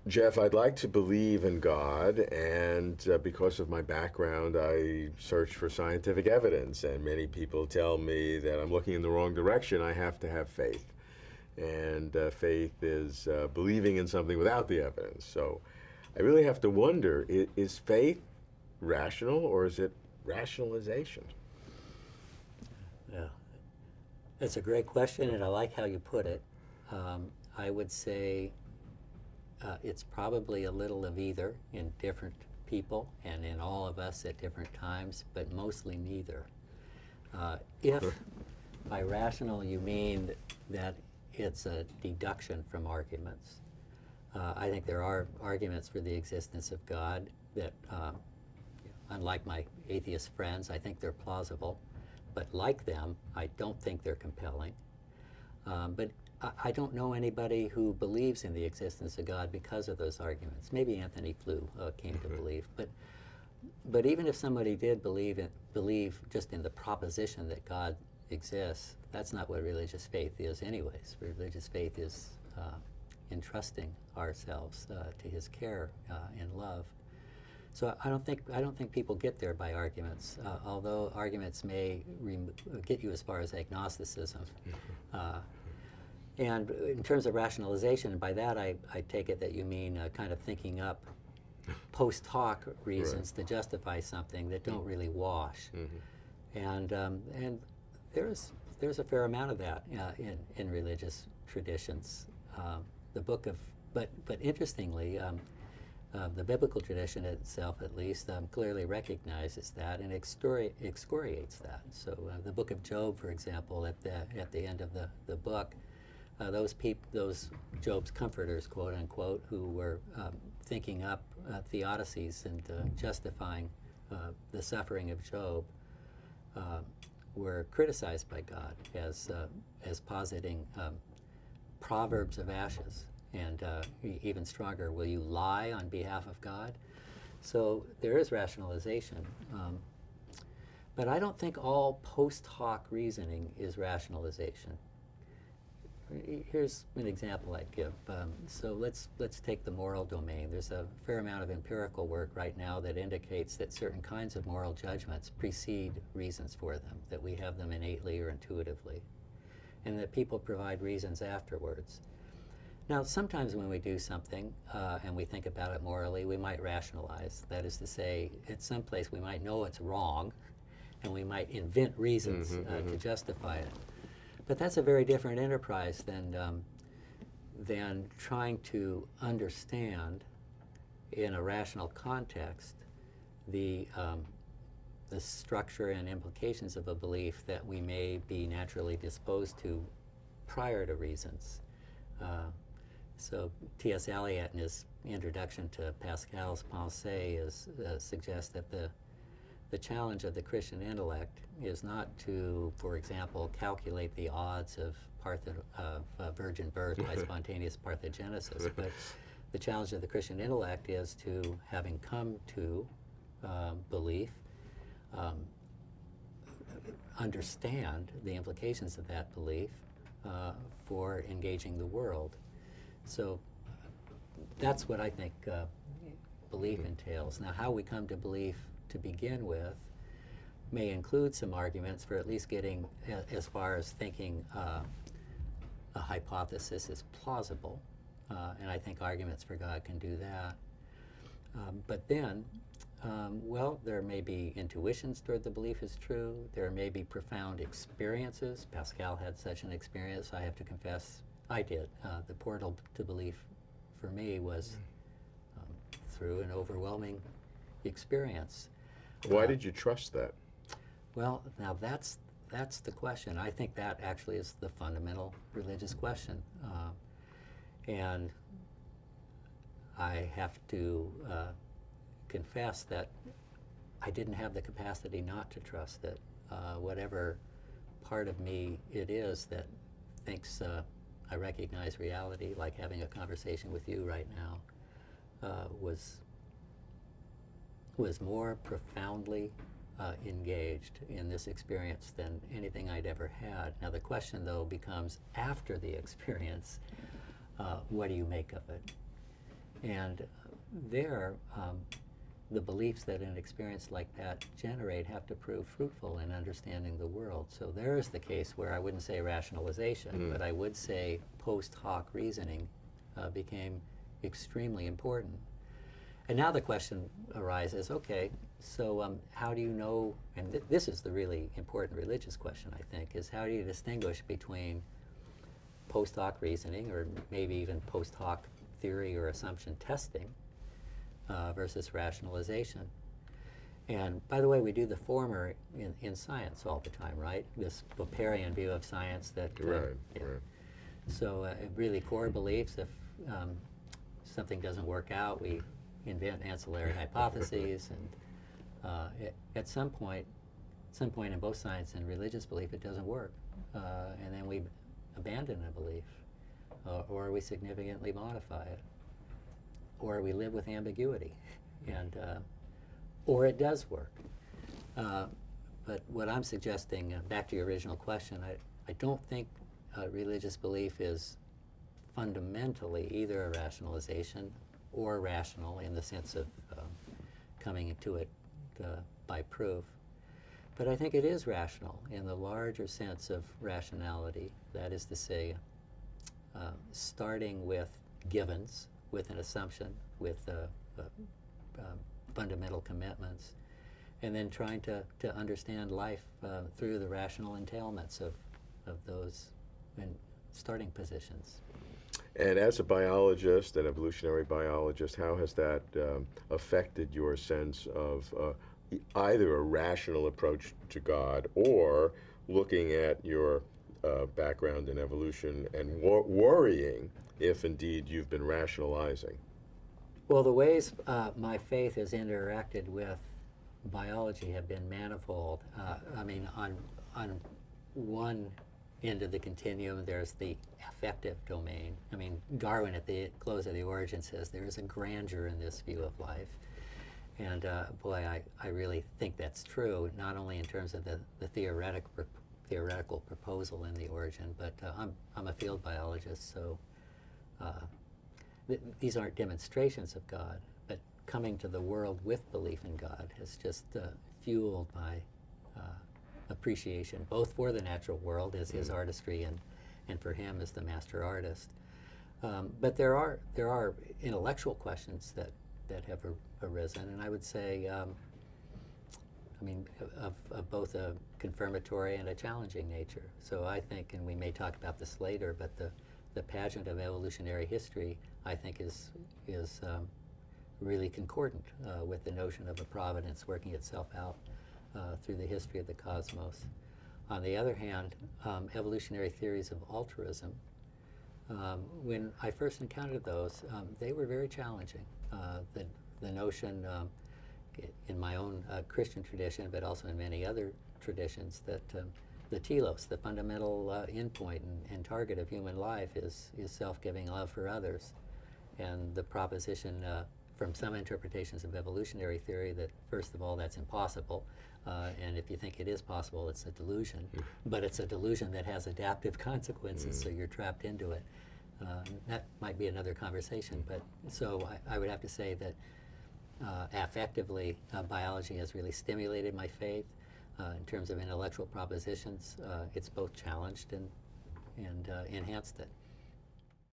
Jeff, I'd like to believe in God, and because of my background, I search for scientific evidence. And many people tell me that I'm looking in the wrong direction. I have to have faith. And faith is believing in something without the evidence. So I really have to wonder, is faith rational or is it rationalization? Yeah, that's a great question, and I like how you put it. I would say it's probably a little of either in different people and in all of us at different times, but mostly neither. If by rational you mean that it's a deduction from arguments, I think there are arguments for the existence of God that, unlike my atheist friends, I think they're plausible. But like them, I don't think they're compelling. But I don't know anybody who believes in the existence of God because of those arguments. Maybe Anthony Flew came to believe, but even if somebody did believe just in the proposition that God exists, that's not what religious faith is, anyways. Religious faith is entrusting ourselves to His care and love. So I don't think people get there by arguments, although arguments may get you as far as agnosticism. And in terms of rationalization, and by that I take it that you mean kind of thinking up post hoc reasons to justify something that don't really wash. And there's a fair amount of that in religious traditions. The book of but interestingly. The biblical tradition itself, at least, clearly recognizes that and excoriates that. So the book of Job, for example, at the end of the book, those Job's comforters, quote unquote, who were thinking up theodicies and justifying the suffering of Job, were criticized by God as positing proverbs of ashes. And even stronger, will you lie on behalf of God? So there is rationalization. But I don't think all post hoc reasoning is rationalization. Here's an example I'd give. So let's take the moral domain. There's a fair amount of empirical work right now that indicates that certain kinds of moral judgments precede reasons for them, that we have them innately or intuitively, and that people provide reasons afterwards. Now, sometimes when we do something and we think about it morally, we might rationalize. That is to say, at some place we might know it's wrong, and we might invent reasons to justify it. But that's a very different enterprise than trying to understand in a rational context the structure and implications of a belief that we may be naturally disposed to prior to reasons. So T.S. Eliot, in his introduction to Pascal's Pensées, suggests that the challenge of the Christian intellect is not to, for example, calculate the odds of virgin birth by spontaneous parthenogenesis, but the challenge of the Christian intellect is to, having come to belief, understand the implications of that belief for engaging the world. So that's what I think belief entails. Now, how we come to belief to begin with may include some arguments for at least getting as far as thinking a hypothesis is plausible, and I think arguments for God can do that. But then, well, there may be intuitions toward the belief is true. There may be profound experiences. Pascal had such an experience, I have to confess. I did. The portal to belief for me was through an overwhelming experience. Why did you trust that? Well, now that's the question. I think that actually is the fundamental religious question. And I have to confess that I didn't have the capacity not to trust it. Whatever part of me it is that thinks I recognize reality, like having a conversation with you right now, was more profoundly engaged in this experience than anything I'd ever had. Now the question, though, becomes, after the experience, what do you make of it? And there, the beliefs that an experience like that generate have to prove fruitful in understanding the world. So there is the case where I wouldn't say rationalization, but I would say post hoc reasoning became extremely important. And now the question arises, okay, so how do you know, and this is the really important religious question, I think, is how do you distinguish between post hoc reasoning, or maybe even post hoc theory or assumption testing, versus rationalization? And by the way, we do the former in science all the time, right? This Popperian view of science that... Right. So really core beliefs, if something doesn't work out, we invent ancillary hypotheses, and at some point in both science and religious belief, it doesn't work. And then we abandon a belief, or we significantly modify it, or we live with ambiguity, and or it does work. But what I'm suggesting, back to your original question, I don't think religious belief is fundamentally either a rationalization or rational in the sense of coming into it by proof. But I think it is rational in the larger sense of rationality, that is to say, starting with givens, with an assumption, with fundamental commitments, and then trying to understand life through the rational entailments of those starting positions. And as a biologist, an evolutionary biologist, how has that affected your sense of either a rational approach to God, or looking at your background in evolution and worrying if indeed you've been rationalizing? Well, the ways my faith has interacted with biology have been manifold. I mean, on one end of the continuum, there's the affective domain. I mean, Darwin at the close of The Origin says there is a grandeur in this view of life. And boy, I really think that's true, not only in terms of the theoretical proposal in The Origin, but I'm a field biologist, so these aren't demonstrations of God, but coming to the world with belief in God has just fueled my appreciation, both for the natural world as his artistry and for him as the master artist. But there are intellectual questions that have arisen, and I would say, I mean, of both a confirmatory and a challenging nature. So I think, and we may talk about this later, but the pageant of evolutionary history, I think, is really concordant with the notion of a providence working itself out through the history of the cosmos. On the other hand, evolutionary theories of altruism, when I first encountered those, they were very challenging. The notion in my own Christian tradition, but also in many other traditions, that the telos, the fundamental endpoint and target of human life, is self-giving love for others. And the proposition from some interpretations of evolutionary theory that, first of all, that's impossible, and if you think it is possible, it's a delusion. But it's a delusion that has adaptive consequences, so you're trapped into it. That might be another conversation, but so I would have to say that affectively, biology has really stimulated my faith. In terms of intellectual propositions, it's both challenged and enhanced it.